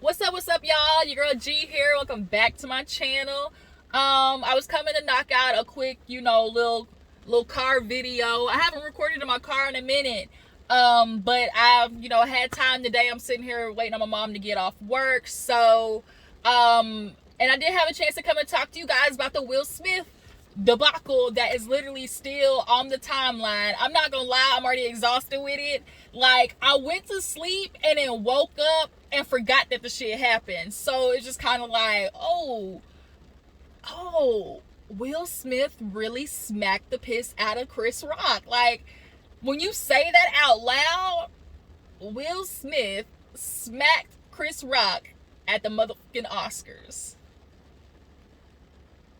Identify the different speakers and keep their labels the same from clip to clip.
Speaker 1: What's up, y'all? Your girl G here. Welcome back to my channel. I was coming to knock out a quick, little car video. I haven't recorded in my car in a minute. But I've, had time today. I'm sitting here waiting on my mom to get off work. And I did have a chance to come and talk to you guys about the Will Smith debacle that is literally still on the timeline. I'm not gonna lie, I'm already exhausted with it. Like, I went to sleep and then woke up and forgot that the shit happened. So it's just kind of like, oh, Will Smith really smacked the piss out of Chris Rock. Like, when you say that out loud, Will Smith smacked Chris Rock at the motherfucking Oscars.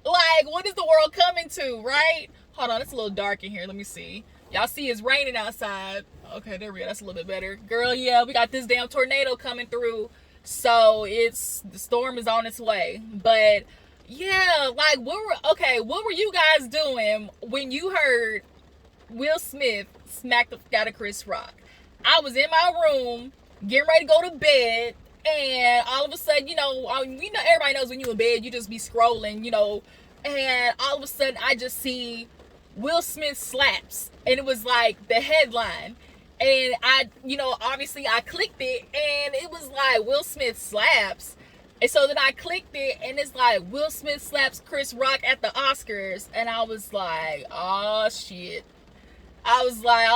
Speaker 1: Like, what is the world coming to, right? Hold on, it's a little dark in here. Let me see. Y'all see it's raining outside. Okay, there we go. That's a little bit better. Girl, yeah, we got this damn tornado coming through. So the storm is on its way. But yeah, like, what were you guys doing when you heard Will Smith smack the out of Chris Rock? I was in my room getting ready to go to bed, and all of a sudden, everybody knows when you in bed, you just be scrolling, and all of a sudden I just see Will Smith slaps, and it was like the headline, and obviously I clicked it, and it was like Will Smith slaps, and so then I clicked it, and it's like Will Smith slaps Chris Rock at the Oscars, and I was like, oh shit. I was like,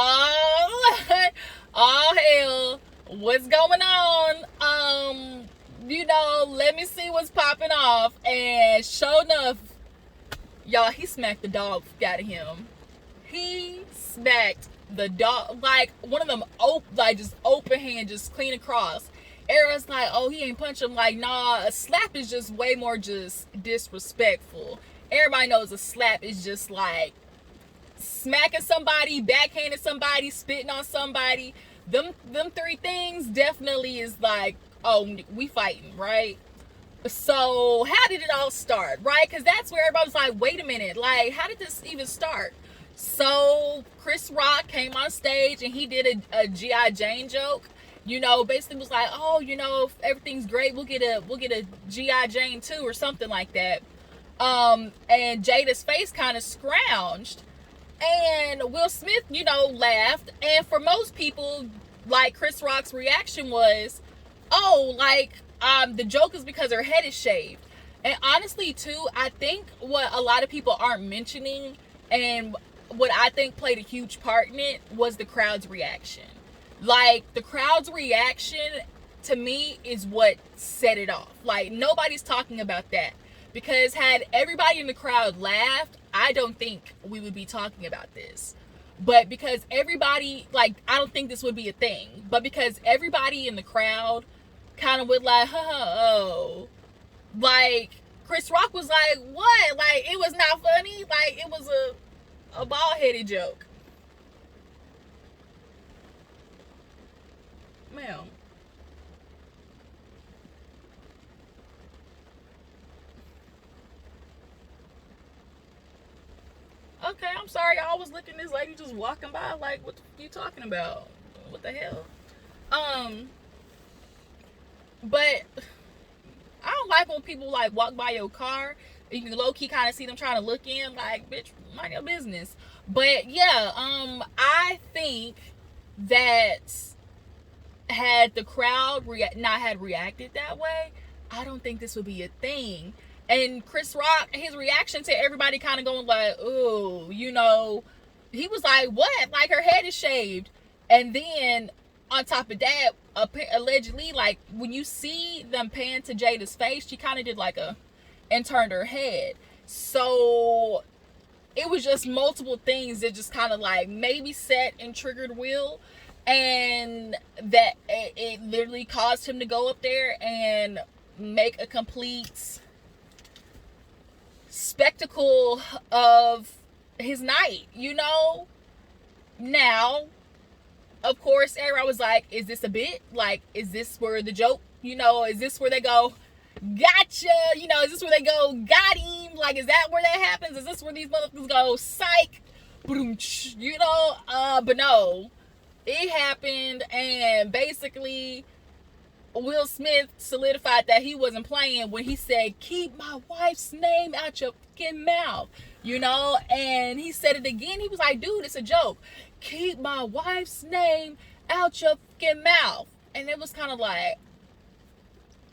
Speaker 1: oh hell, what's going on? Let me see what's popping off. And sure enough, y'all, he smacked the dog out of him. He smacked the dog, like one of them, just open hand, just clean across. Era's like, oh, he ain't punch him. Like, nah, a slap is just way more just disrespectful. Everybody knows a slap is just like smacking somebody, backhanding somebody, spitting on somebody. Them three things definitely is like, oh, we fighting, right? So how did it all start, right? Because that's where everybody's like, wait a minute, like, how did this even start? So Chris Rock came on stage and he did a G.I. Jane joke. Basically was like, oh, if everything's great, we'll get a G.I. Jane too, or something like that. And Jada's face kind of scrounged. And Will Smith, laughed. And for most people, like, Chris Rock's reaction was, oh, like, the joke is because her head is shaved. And honestly, too, I think what a lot of people aren't mentioning, and what I think played a huge part in it, was the crowd's reaction. Like, the crowd's reaction, to me, is what set it off. Like, nobody's talking about that. Because had everybody in the crowd laughed, I don't think we would be talking about this. But because everybody, like, I don't think this would be a thing. But because everybody in the crowd kind of would like, oh. Like, Chris Rock was like, what? Like, it was not funny? Like, it was a bald-headed joke. Ma'am. Okay, I'm sorry. I was looking at this lady just walking by. Like, what the you talking about? What the hell? Um, but I don't like when people like walk by your car. You can low key kind of see them trying to look in. Like, bitch, mind your business. But yeah, I think that had the crowd not had reacted that way, I don't think this would be a thing. And Chris Rock, his reaction to everybody kind of going like, ooh, he was like, what? Like, her head is shaved. And then on top of that, allegedly, like, when you see them pan to Jada's face, she kind of did like and turned her head. So it was just multiple things that just kind of like maybe set and triggered Will. And that it literally caused him to go up there and make a complete spectacle of his night, Now, of course, everyone was like, is this a bit? Like, is this where the joke, is this where they go, gotcha? Is this where they go, got him? Like, is that where that happens? Is this where these motherfuckers go, psych? But no, it happened, and basically Will Smith solidified that he wasn't playing when he said, "Keep my wife's name out your fucking mouth," you know. And he said it again. He was like, "Dude, it's a joke. Keep my wife's name out your fucking mouth." And it was kind of like,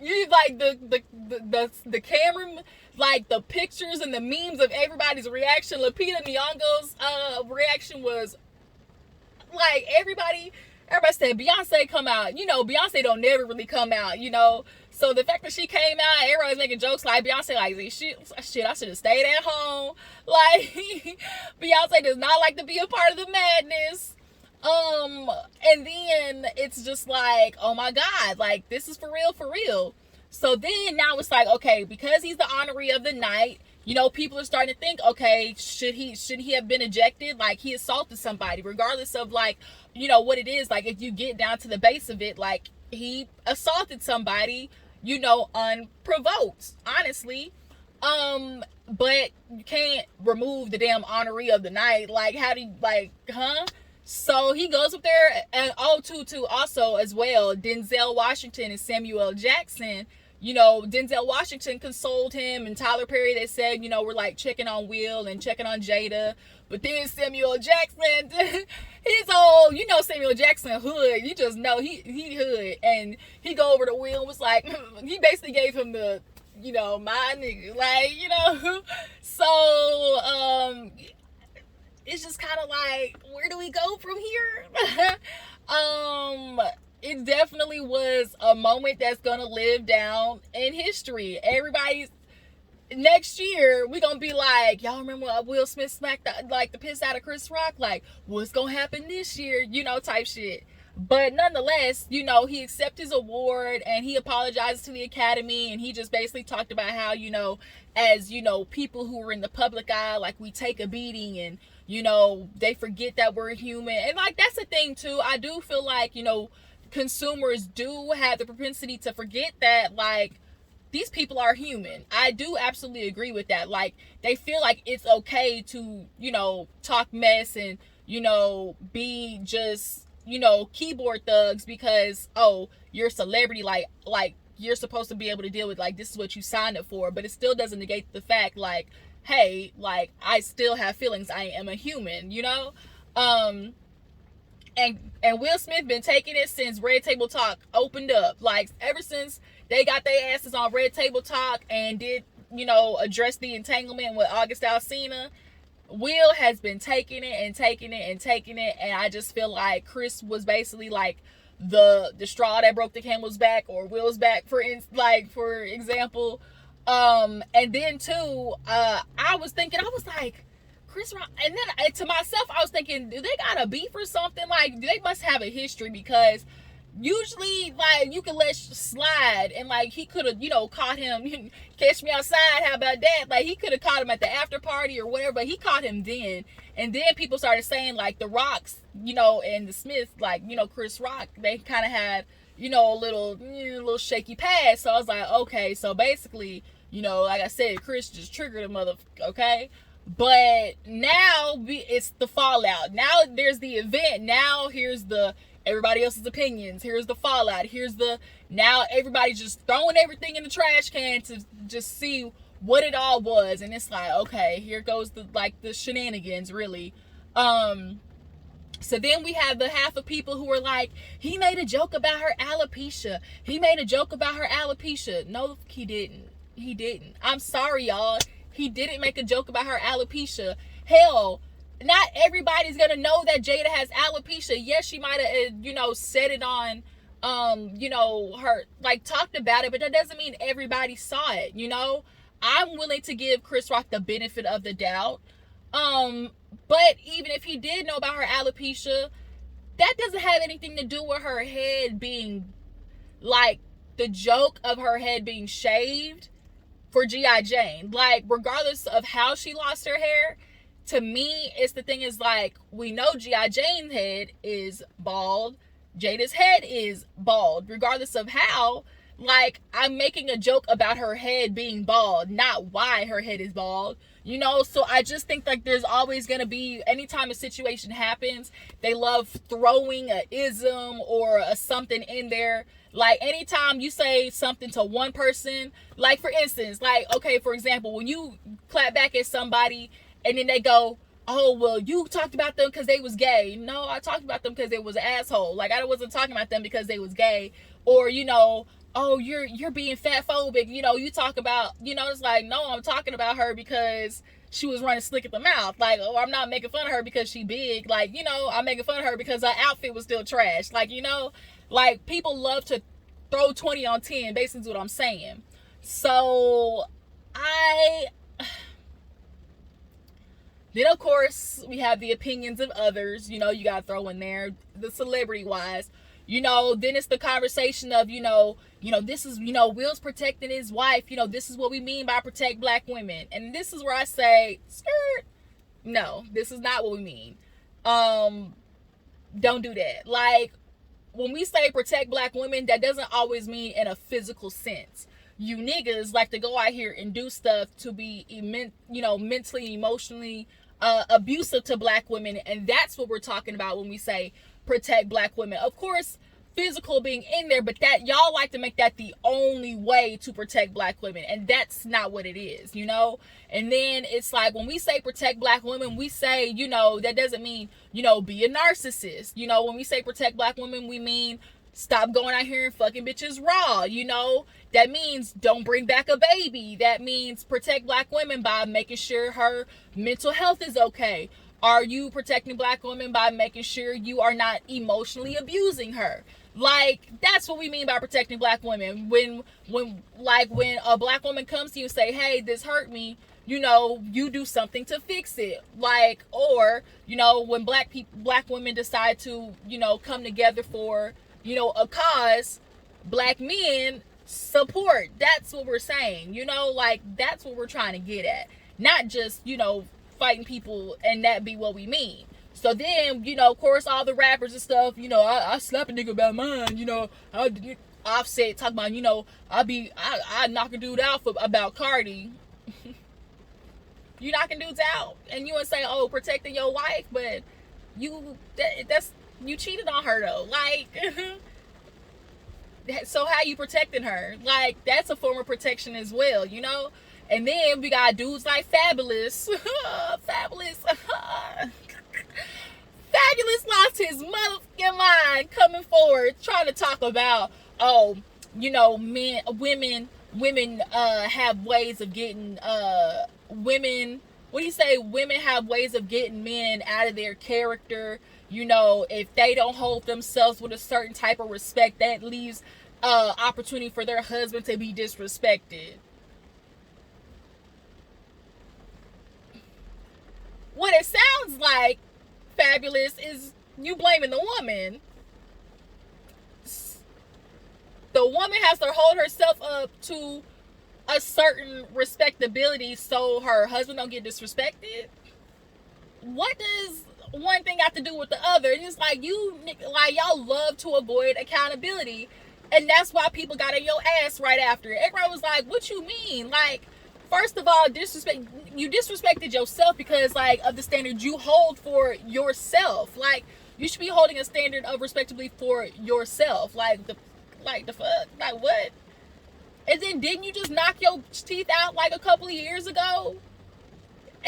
Speaker 1: you like the camera, like the pictures and the memes of everybody's reaction. Lupita Nyong'o's reaction was like, everybody said Beyonce come out. You know, Beyonce don't never really come out, you know. So the fact that she came out, everybody's making jokes like Beyonce, like, shit, I should have stayed at home. Like, Beyonce does not like to be a part of the madness. And then it's just like, oh my God, like, this is for real. So then now it's like, okay, because he's the honoree of the night, you know, people are starting to think, okay, should he have been ejected? Like, he assaulted somebody, regardless of, like, you know, what it is. Like, if you get down to the base of it, like, he assaulted somebody, you know, unprovoked, honestly. But you can't remove the damn honoree of the night. Like, how do you, like, huh? So he goes up there, and too, also as well, Denzel Washington and Samuel Jackson. You know, Denzel Washington consoled him, and Tyler Perry, they said, you know, we're like checking on Will and checking on Jada. But then Samuel Jackson, his old, you know, Samuel Jackson hood. You just know he hood. And he go over to Will and was like, he basically gave him the, you know, my nigga. Like, you know. So, it's just kind of like, where do we go from here? It definitely was a moment that's gonna live down in history. Everybody's, next year we're gonna be like, y'all remember when Will Smith smacked the piss out of Chris Rock? Like, what's gonna happen this year? You know, type shit. But nonetheless, you know, he accepted his award and he apologized to the Academy, and he just basically talked about how, you know, as, you know, people who are in the public eye, like, we take a beating, and, you know, they forget that we're human. And, like, that's the thing too. I do feel like, you know, consumers do have the propensity to forget that, like, these people are human. I do absolutely agree with that. Like, they feel like it's okay to, you know, talk mess and, you know, be just, you know, keyboard thugs because, oh, you're a celebrity, like you're supposed to be able to deal with, like, this is what you signed up for. But it still doesn't negate the fact, like, hey, like, I still have feelings. I am a human, you know. And Will Smith been taking it since Red Table Talk opened up. Like, ever since they got their asses on Red Table Talk and did, you know, address the entanglement with August Alsina, Will has been taking it. And I just feel like Chris was basically like the straw that broke the camel's back, or Will's back, for example. And then too, I was like, Chris Rock, and then to myself, I was thinking, do they got a beef or something? Like, they must have a history, because usually, like, you can let slide, and, like, he could have, you know, caught him, catch me outside, how about that? Like, he could have caught him at the after party or whatever, but he caught him then. And then people started saying, like, the Rocks, you know, and the Smiths, like, you know, Chris Rock, they kind of had, you know, a little shaky past. So I was like, okay, so basically, you know, like I said, Chris just triggered a motherfucker, okay? But now it's the fallout. Now there's the event. Now here's the everybody else's opinions. Here's the fallout. Now everybody's just throwing everything in the trash can to just see what it all was. And it's like, okay, here goes the shenanigans, really. So then we have the half of people who are like, he made a joke about her alopecia. No, he didn't. I'm sorry, y'all. He didn't make a joke about her alopecia. Hell, not everybody's gonna know that Jada has alopecia. Yes, she might have, you know, said it on, you know, her, like, talked about it, but that doesn't mean everybody saw it, you know? I'm willing to give Chris Rock the benefit of the doubt. But even if he did know about her alopecia, that doesn't have anything to do with her head being, like, the joke of her head being shaved for G.I. Jane. Like, regardless of how she lost her hair, to me, it's the thing is, like, we know G.I. Jane's head is bald. Jada's head is bald. Regardless of how, like, I'm making a joke about her head being bald, not why her head is bald. You know, so I just think, like, there's always going to be, anytime a situation happens, they love throwing a ism or a something in there Like, anytime you say something to one person, like, for instance, like, okay, for example, when you clap back at somebody and then they go, oh, well, you talked about them because they was gay. No, I talked about them because they was an asshole. Like, I wasn't talking about them because they was gay. Or, oh, you're being fat phobic. You talk about, it's like, no, I'm talking about her because she was running slick at the mouth. Like, oh, I'm not making fun of her because she big. Like, I'm making fun of her because her outfit was still trash. Like, like, people love to throw 20 on 10, basically is what I'm saying. So, then, of course, we have the opinions of others. You got to throw in there the celebrity-wise. Then it's the conversation of, this is, Will's protecting his wife. This is what we mean by protect black women. And this is where I say, skirt. No, this is not what we mean. Don't do that. Like, when we say protect black women, that doesn't always mean in a physical sense. You niggas like to go out here and do stuff to be, mentally, emotionally abusive to black women. And that's what we're talking about when we say protect black women. Of course, physical being in there, but that y'all like to make that the only way to protect black women, and that's not what it is. And then it's like, when we say protect black women, we say, that doesn't mean, be a narcissist. When we say protect black women, we mean stop going out here and fucking bitches raw. That means don't bring back a baby. That means protect black women by making sure her mental health is okay. Are you protecting black women by making sure you are not emotionally abusing her? Like, that's what we mean by protecting black women. When a black woman comes to you and say, hey, this hurt me, you do something to fix it. Like, or, when black women decide to, come together for, a cause, black men support. That's what we're saying. Like, that's what we're trying to get at. Not just, fighting people and that be what we mean. So then, of course, all the rappers and stuff, I slap a nigga about mine, Offset talk about, I knock a dude out about Cardi. You knocking dudes out and you would say, oh, protecting your wife, but you cheated on her though. Like, so how you protecting her? Like, that's a form of protection as well, And then we got dudes like Fabulous. Fabulous lost his motherfucking mind coming forward trying to talk about, women have ways of getting women have ways of getting men out of their character. If they don't hold themselves with a certain type of respect, that leaves opportunity for their husband to be disrespected. What it sounds like, Fabulous, is you blaming the woman. The woman has to hold herself up to a certain respectability so her husband don't get disrespected. What does one thing got to do with the other? And it's like, y'all love to avoid accountability, and that's why people got in your ass right after. Everybody was like, what you mean? Like, first of all, you disrespected yourself because, like, of the standard you hold for yourself. Like, you should be holding a standard of respectably for yourself. Like the fuck? Like, what? And then didn't you just knock your teeth out like a couple of years ago?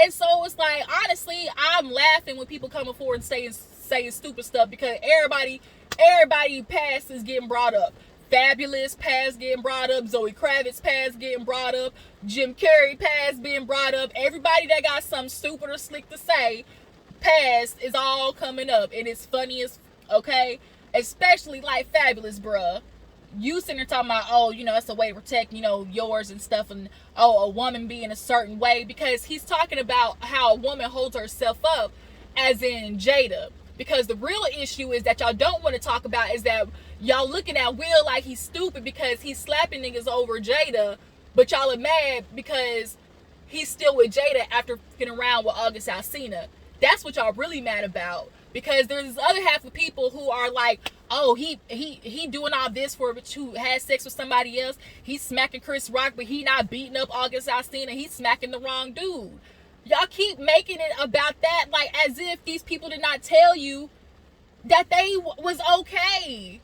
Speaker 1: And so it's like, honestly, I'm laughing when people coming forward and saying stupid stuff, because everybody past is getting brought up. Fabulous past getting brought up. Zoe Kravitz past getting brought up. Jim Carrey past being brought up. Everybody that got something stupid or slick to say, past is all coming up. And it's funny as, okay? Especially like Fabulous, bruh. You sitting there talking about, oh, it's a way to protect, yours and stuff. And, oh, a woman being a certain way. Because he's talking about how a woman holds herself up, as in Jada. Because the real issue is that y'all don't want to talk about is that y'all looking at Will like he's stupid because he's slapping niggas over Jada, but y'all are mad because he's still with Jada after fucking around with August Alsina. That's what y'all really mad about. Because there's this other half of people who are like, oh, he doing all this for who has sex with somebody else. He's smacking Chris Rock, but he not beating up August Alsina. He's smacking the wrong dude. Y'all keep making it about that, like, as if these people did not tell you that they was okay.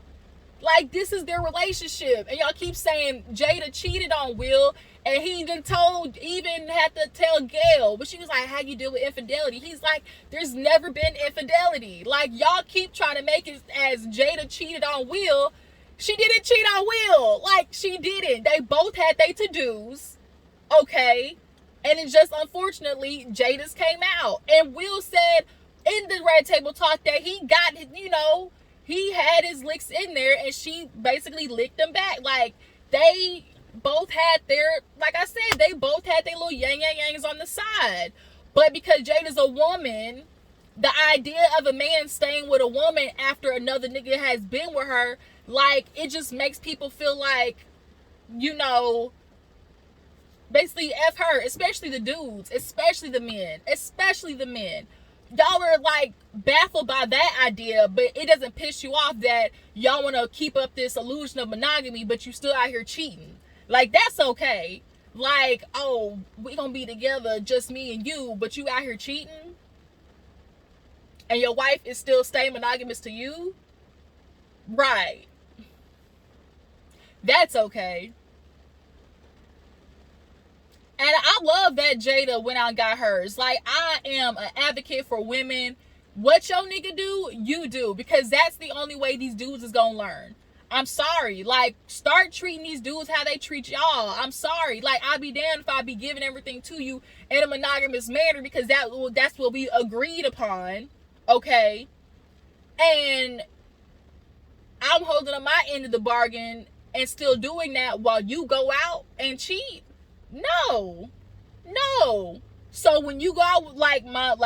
Speaker 1: Like, this is their relationship. And y'all keep saying Jada cheated on Will, and he even had to tell Gail. But she was like, how you deal with infidelity? He's like, there's never been infidelity. Like, y'all keep trying to make it as Jada cheated on Will. She didn't cheat on Will. Like, she didn't. They both had their to-dos. Okay? And it just, unfortunately, Jada's came out. And Will said in the Red Table Talk that he got, he had his licks in there, and she basically licked them back. Like, they both had like I said, they both had their little yang on the side. But because Jada's a woman, the idea of a man staying with a woman after another nigga has been with her, like, it just makes people feel like, basically F her, especially the dudes, especially the men. Y'all are like baffled by that idea, but it doesn't piss you off that y'all want to keep up this illusion of monogamy, but you still out here cheating. Like, that's okay. Like, oh, we gonna be together, just me and you, but you out here cheating, and your wife is still staying monogamous to you, right? That's okay. And I love that Jada went out and got hers. Like, I am an advocate for women. What your nigga do, you do. Because that's the only way these dudes is gonna learn. I'm sorry. Like, start treating these dudes how they treat y'all. I'm sorry. Like, I'd be damned if I be giving everything to you in a monogamous manner, because that's what we agreed upon. Okay? And I'm holding up my end of the bargain and still doing that while you go out and cheat. No. So when you go out, like my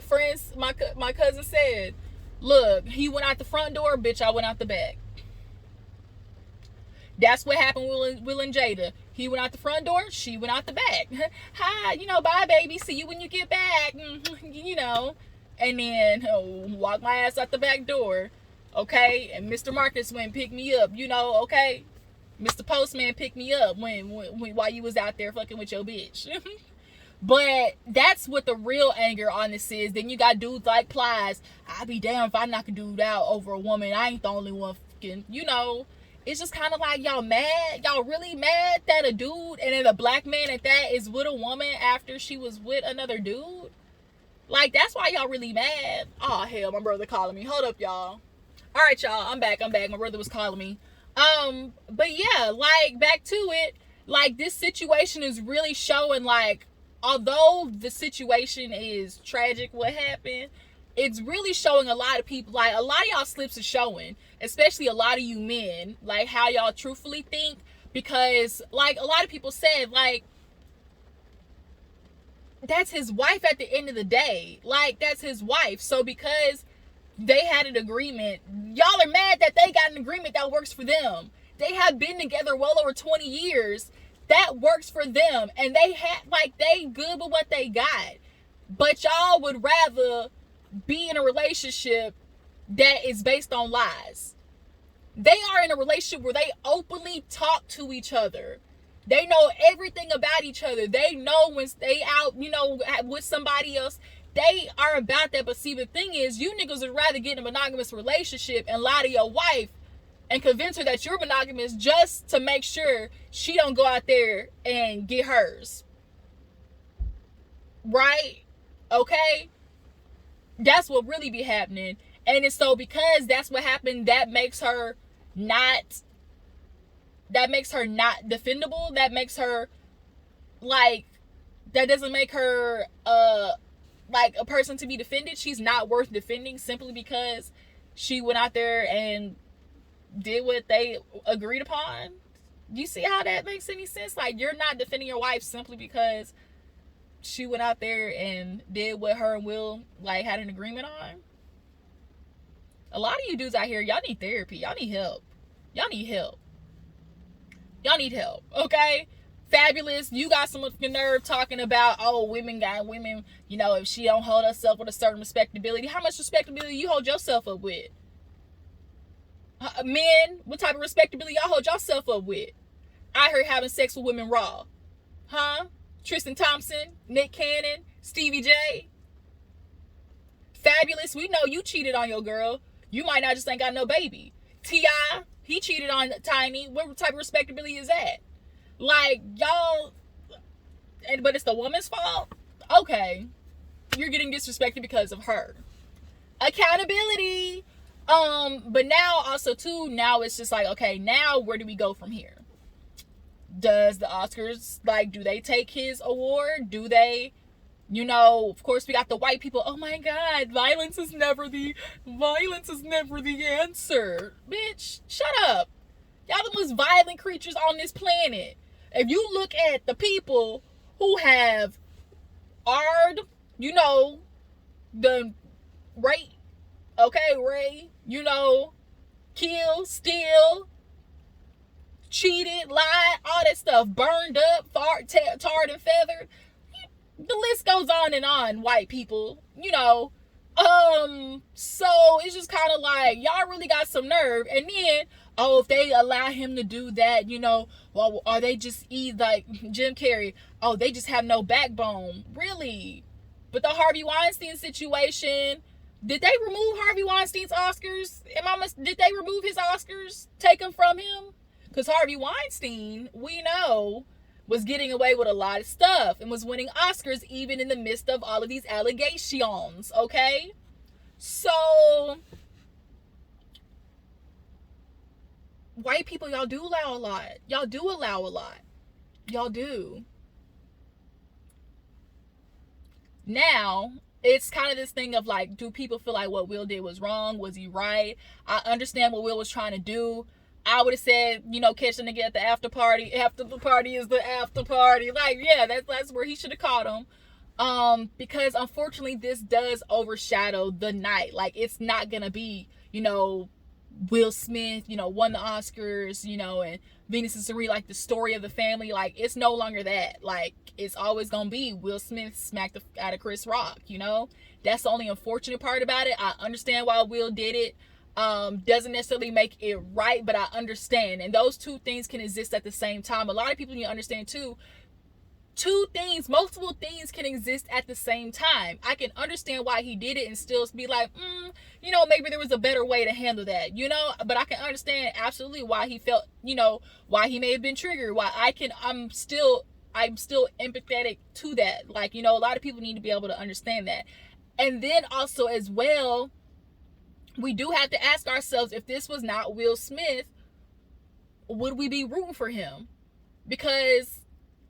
Speaker 1: friends, my cousin said, look, he went out the front door, bitch, I went out the back. That's what happened with Will and Jada. He went out the front door, she went out the back. Hi, bye baby, see you when you get back. And then walk my ass out the back door. Okay, and Mr. Marcus went and picked me up, okay. Mr. Postman picked me up while you was out there fucking with your bitch. But that's what the real anger on this is. Then you got dudes like Plies. I'd be damned if I knock a dude out over a woman. I ain't the only one fucking, It's just kind of like, y'all mad? Y'all really mad that a dude, and then a black man at that, is with a woman after she was with another dude? Like, that's why y'all really mad. Oh, hell, my brother calling me. Hold up, y'all. All right, y'all, I'm back. My brother was calling me. But yeah, like, back to it, like, this situation is really showing, like, although the situation is tragic, what happened, it's really showing a lot of people, like, a lot of y'all slips are showing, especially a lot of you men, like, how y'all truthfully think, because, like, a lot of people said, like, that's his wife at the end of the day, like, that's his wife, so because they had an agreement, y'all are mad that they got an agreement that works for them. They have been together well over 20 years. That works for them. And they good with what they got. But y'all would rather be in a relationship that is based on lies. They are in a relationship where they openly talk to each other. They know everything about each other. They know when they out, with somebody else. They are about that. But see, the thing is, you niggas would rather get in a monogamous relationship and lie to your wife and convince her that you're monogamous just to make sure she don't go out there and get hers. Right? Okay? That's what really be happening. And it's so because that's what happened, that makes her not defendable. That makes her, like, that doesn't make her like a person to be defended. She's not worth defending simply because she went out there and did what they agreed upon. Do you see how that makes any sense? Like, you're not defending your wife simply because she went out there and did what her and Will, like, had an agreement on. A lot of you dudes out here, y'all need therapy. Y'all need help. Okay? Fabulous, you got some nerve talking about, oh, women, if she don't hold herself with a certain respectability. How much respectability you hold yourself up with? Men, what type of respectability y'all hold yourself up with? I heard having sex with women raw. Huh? Tristan Thompson, Nick Cannon, Stevie J. Fabulous, we know you cheated on your girl. You might not just ain't got no baby. T.I., he cheated on Tiny. What type of respectability is that? Like, y'all, but it's the woman's fault? Okay. You're getting disrespected because of her. Accountability. But now also too, now it's just like, okay, now where do we go from here? Does the Oscars, like, do they take his award? Do they, of course we got the white people, oh my God, violence is never the answer. Bitch, shut up. Y'all the most violent creatures on this planet. If you look at the people who have the rape, okay, Ray, kill, steal, cheated, lied, all that stuff, burned up, tarred and feathered. The list goes on and on, white people, So it's just kind of like, y'all really got some nerve. And then, if they allow him to do that, well, are they just like Jim Carrey? Oh, they just have no backbone. Really? But the Harvey Weinstein situation, did they remove Harvey Weinstein's Oscars? Did they remove his Oscars? Take them from him? Because Harvey Weinstein, we know, was getting away with a lot of stuff and was winning Oscars even in the midst of all of these allegations, okay? So, white people, y'all do allow a lot. Y'all do allow a lot. Y'all do. Now, it's kind of this thing of like, do people feel like what Will did was wrong? Was he right? I understand what Will was trying to do. I would have said, catch the nigga at the after party. After the party is the after party. Like, yeah, that's where he should have caught him. Because unfortunately, this does overshadow the night. Like, it's not gonna be, Will Smith, won the Oscars, and Venus and Serena, like the story of the family. Like, it's no longer that. Like, it's always gonna be Will Smith smacked out of Chris Rock. That's the only unfortunate part about it. I understand why Will did it. Doesn't necessarily make it right, but I understand. And those two things can exist at the same time. A lot of people need to understand too, multiple things can exist at the same time. I can understand why he did it and still be like, maybe there was a better way to handle that, but I can understand absolutely why he felt, why he may have been triggered, I'm still empathetic to that. Like, a lot of people need to be able to understand that. And then also as well, we do have to ask ourselves, if this was not Will Smith, would we be rooting for him? Because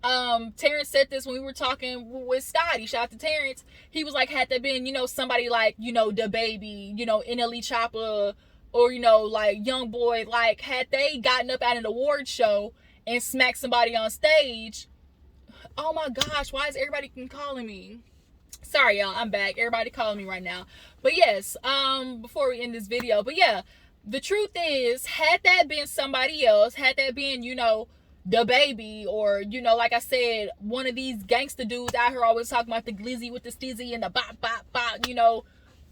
Speaker 1: Terrence said this when we were talking with Scotty. Shout out to Terrence. He was like, had that been, somebody like, the baby, NLE Choppa, or, like Young Boy, like, had they gotten up at an award show and smacked somebody on stage, oh my gosh, why is everybody calling me? Sorry, y'all, I'm back. Everybody calling me right now. But yes, before we end this video, but yeah, the truth is, had that been somebody else, had that been, the baby, or, like I said, one of these gangster dudes out here always talking about the glizzy with the stizzy and the bop, bop, bop,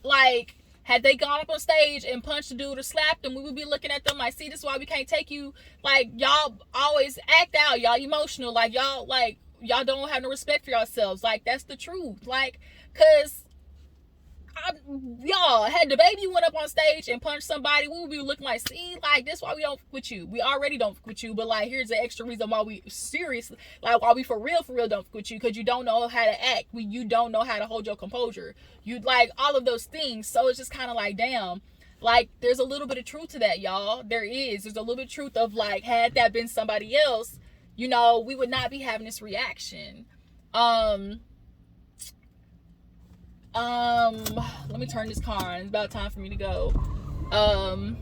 Speaker 1: like, had they gone up on stage and punched the dude or slapped him, we would be looking at them like, see, this is why we can't take you. Like, y'all always act out, y'all emotional, like, y'all don't have no respect for yourselves. Like, that's the truth. Like, cause y'all, had the baby went up on stage and punched somebody, we would be looking like, see, like, this is why we don't fuck with you. We already don't fuck with you, but like, here's the extra reason why we seriously, like, why we for real don't fuck with you, because you don't know how to act. You don't know how to hold your composure. You, like, all of those things. So it's just kind of like, damn, like, there's a little bit of truth to that, y'all. There's a little bit of truth of, like, had that been somebody else, we would not be having this reaction. Let me turn this car on. It's about time for me to go. Then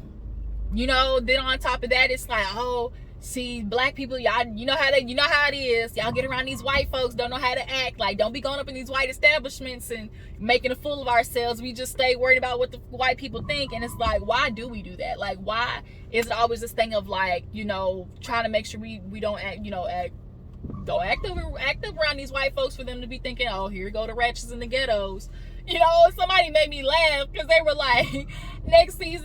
Speaker 1: on top of that, it's like, oh, see, black people, y'all, you know how it is. Y'all get around these white folks, don't know how to act. Like, don't be going up in these white establishments and making a fool of ourselves. We just stay worried about what the white people think. And it's like, why do we do that? Like, why is it always this thing of like, trying to make sure we don't act, don't act up around these white folks for them to be thinking, oh, here go the ratchets in the ghettos. Somebody made me laugh because they were like, next year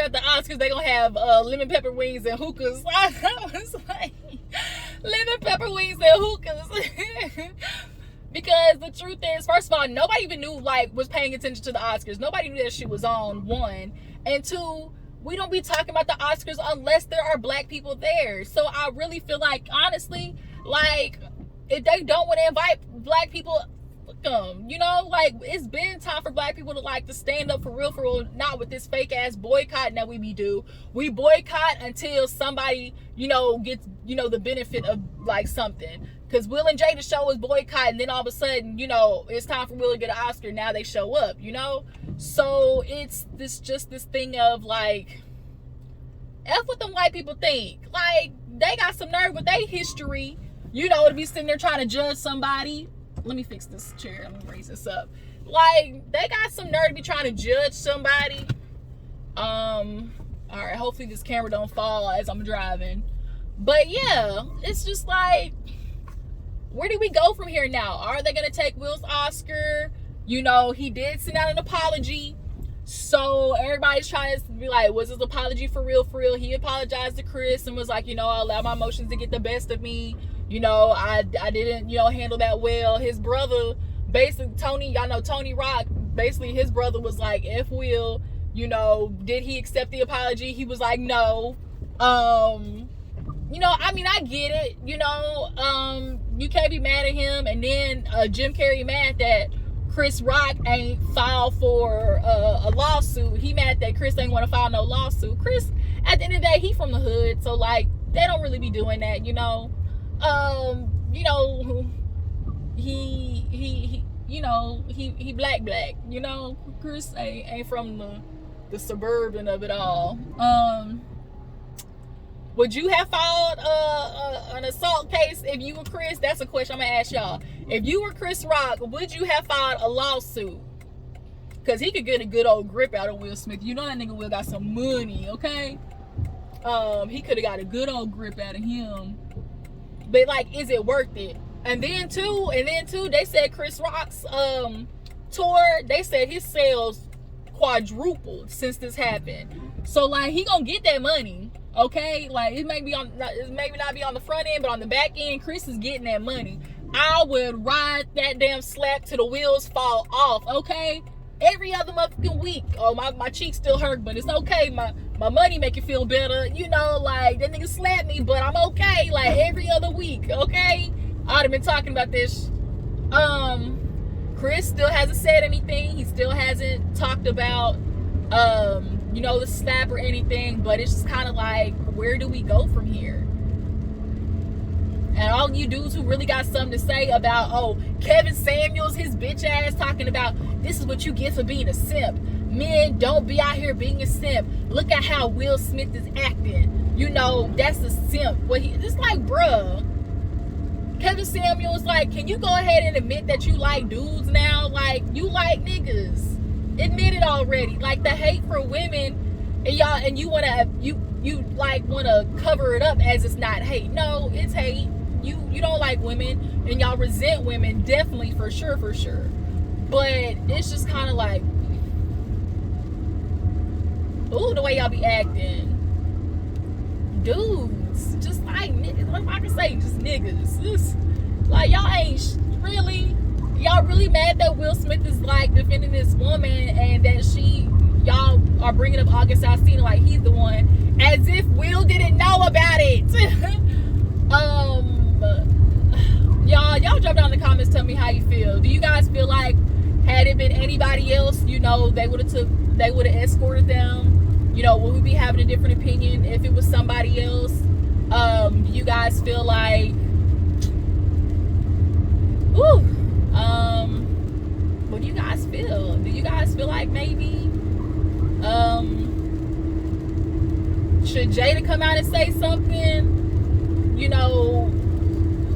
Speaker 1: at the Oscars, they gonna have lemon pepper wings and hookahs. I was like, lemon pepper wings and hookahs. Because the truth is, first of all, nobody even knew, like, was paying attention to the Oscars. Nobody knew that shit was on, one. And two, we don't be talking about the Oscars unless there are black people there. So I really feel like, honestly, like, if they don't want to invite black people, you know, like, it's been time for black people to, like, to stand up for real, not with this fake ass boycotting that we do. We boycott until somebody, you know, gets, you know, the benefit of, like, something. Because Will and Jada show was boycott, and then all of a sudden, you know, it's time for Will to get an Oscar. Now they show up, you know? So it's this thing of, like, F what them white people think. Like, they got some nerve with their history, you know, to be sitting there trying to judge somebody. Let me fix this chair. Let me raise this up. Like, they got some nerve to be trying to judge somebody. All right, hopefully this camera don't fall as I'm driving. But yeah, it's just like, where do we go from here now? Are they gonna take Will's Oscar? You know, he did send out an apology. So everybody's trying to be like, was his apology for real? He apologized to Chris and was like, you know, I allowed my emotions to get the best of me. You know, I didn't, you know, handle that well. His brother, basically, Tony, y'all know Tony Rock, basically his brother was like, F Will, you know, did he accept the apology? He was like, no. You know, I mean, I get it, you know, you can't be mad at him. And then Jim Carrey mad that Chris Rock ain't filed for a lawsuit. He mad that Chris ain't want to file no lawsuit. Chris, at the end of the day, he from the hood, so, like, they don't really be doing that, you know. You know, he you know, he black, you know. Chris ain't from the suburban of it all. Would you have filed an assault case if you were Chris? That's a question I'm gonna ask y'all. If you were Chris Rock, would you have filed a lawsuit? Because he could get a good old grip out of Will Smith. You know that nigga Will got some money, okay? He could have got a good old grip out of him. But, like, is it worth it? And then too, they said Chris Rock's tour, they said his sales quadrupled since this happened. So, like, he gonna get that money. Okay, like, it may not be on the front end, but on the back end, Chris is getting that money. I would ride that damn slap till the wheels fall off, okay? Every other motherfucking week. Oh, my cheeks still hurt, but it's okay. My money make you feel better. You know, like, that nigga slapped me, but I'm okay. Like, every other week, okay? I'd have been talking about this. Chris still hasn't said anything. He still hasn't talked about, you know, the slap or anything, but it's just kind of like, where do we go from here? And all you dudes who really got something to say about, oh, Kevin Samuels, his bitch ass, talking about, this is what you get for being a simp. Men, don't be out here being a simp. Look at how Will Smith is acting. You know, that's a simp. Well, it's like, bruh, Kevin Samuels, like, can you go ahead and admit that you like dudes now? Like, you like niggas. Admit it already. Like, the hate for women, and y'all, and you wanna like wanna cover it up as it's not hate. No, it's hate. You don't like women, and y'all resent women, definitely, for sure. But it's just kind of like, ooh, the way y'all be acting, dudes, just like niggas. What I can say, just niggas. Just like, y'all ain't really. Y'all really mad that Will Smith is, like, defending this woman and that y'all are bringing up August Alsina like he's the one, as if Will didn't know about it. Y'all drop down in the comments, tell me how you feel. Do you guys feel like, had it been anybody else, you know, they would have escorted them? You know, would we be having a different opinion if it was somebody else? Do you guys feel like, ooh, what do you guys feel? Do you guys feel like maybe should Jada come out and say something? You know,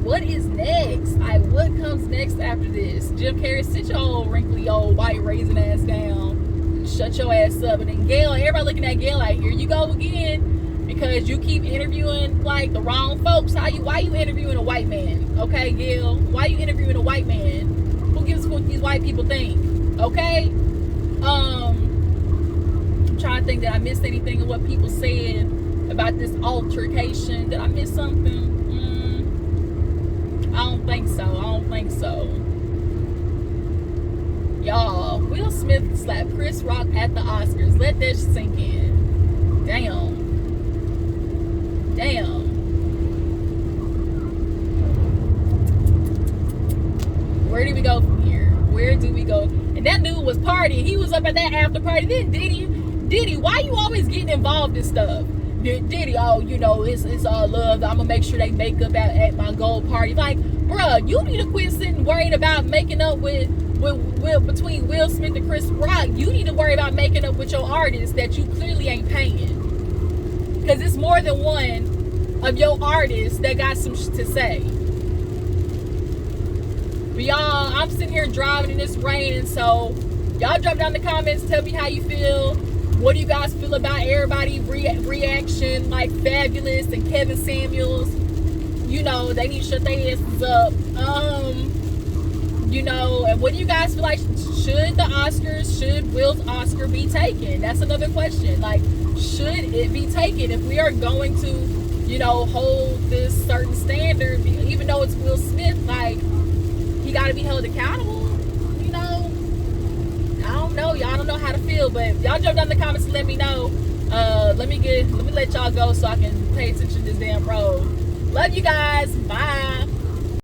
Speaker 1: what is next? Like, what comes next after this? Jim Carrey, sit your old wrinkly old white raisin ass down, shut your ass up. And then Gail, everybody looking at Gail like, here you go again, because you keep interviewing, like, the wrong folks. Why you interviewing a white man? Okay, Gail, why you interviewing a white man? Who gives a fuck what these white people think? Okay? I'm trying to think, that I missed anything of what people said about this altercation. Did I miss something? I don't think so. Y'all, Will Smith slapped Chris Rock at the Oscars. Let that sink in. Damn. Where do we go from here? Where do we go? And that dude was partying. He was up at that after party. Then Diddy, why you always getting involved in stuff? Diddy, oh, you know, it's all love. I'm gonna make sure they make up at my gold party. Like, bruh, you need to quit sitting worried about making up with between Will Smith and Chris Rock. You need to worry about making up with your artists that you clearly ain't paying. Because it's more than one of your artists that got some to say. But y'all, I'm sitting here driving in this rain, so y'all drop down in the comments, tell me how you feel. What do you guys feel about everybody's reaction, like Fabulous and Kevin Samuels? You know, they need to shut their asses up. You know, and what do you guys feel like? Should Will's Oscar be taken? That's another question. Like, should it be taken if we are going to, you know, hold this certain standard, even though it's Will Smith? Like, he got to be held accountable. You know, I don't know. Y'all don't know how to feel, but y'all jump down in the comments and let me know. Let me let y'all go so I can pay attention to this damn road. Love you guys. Bye.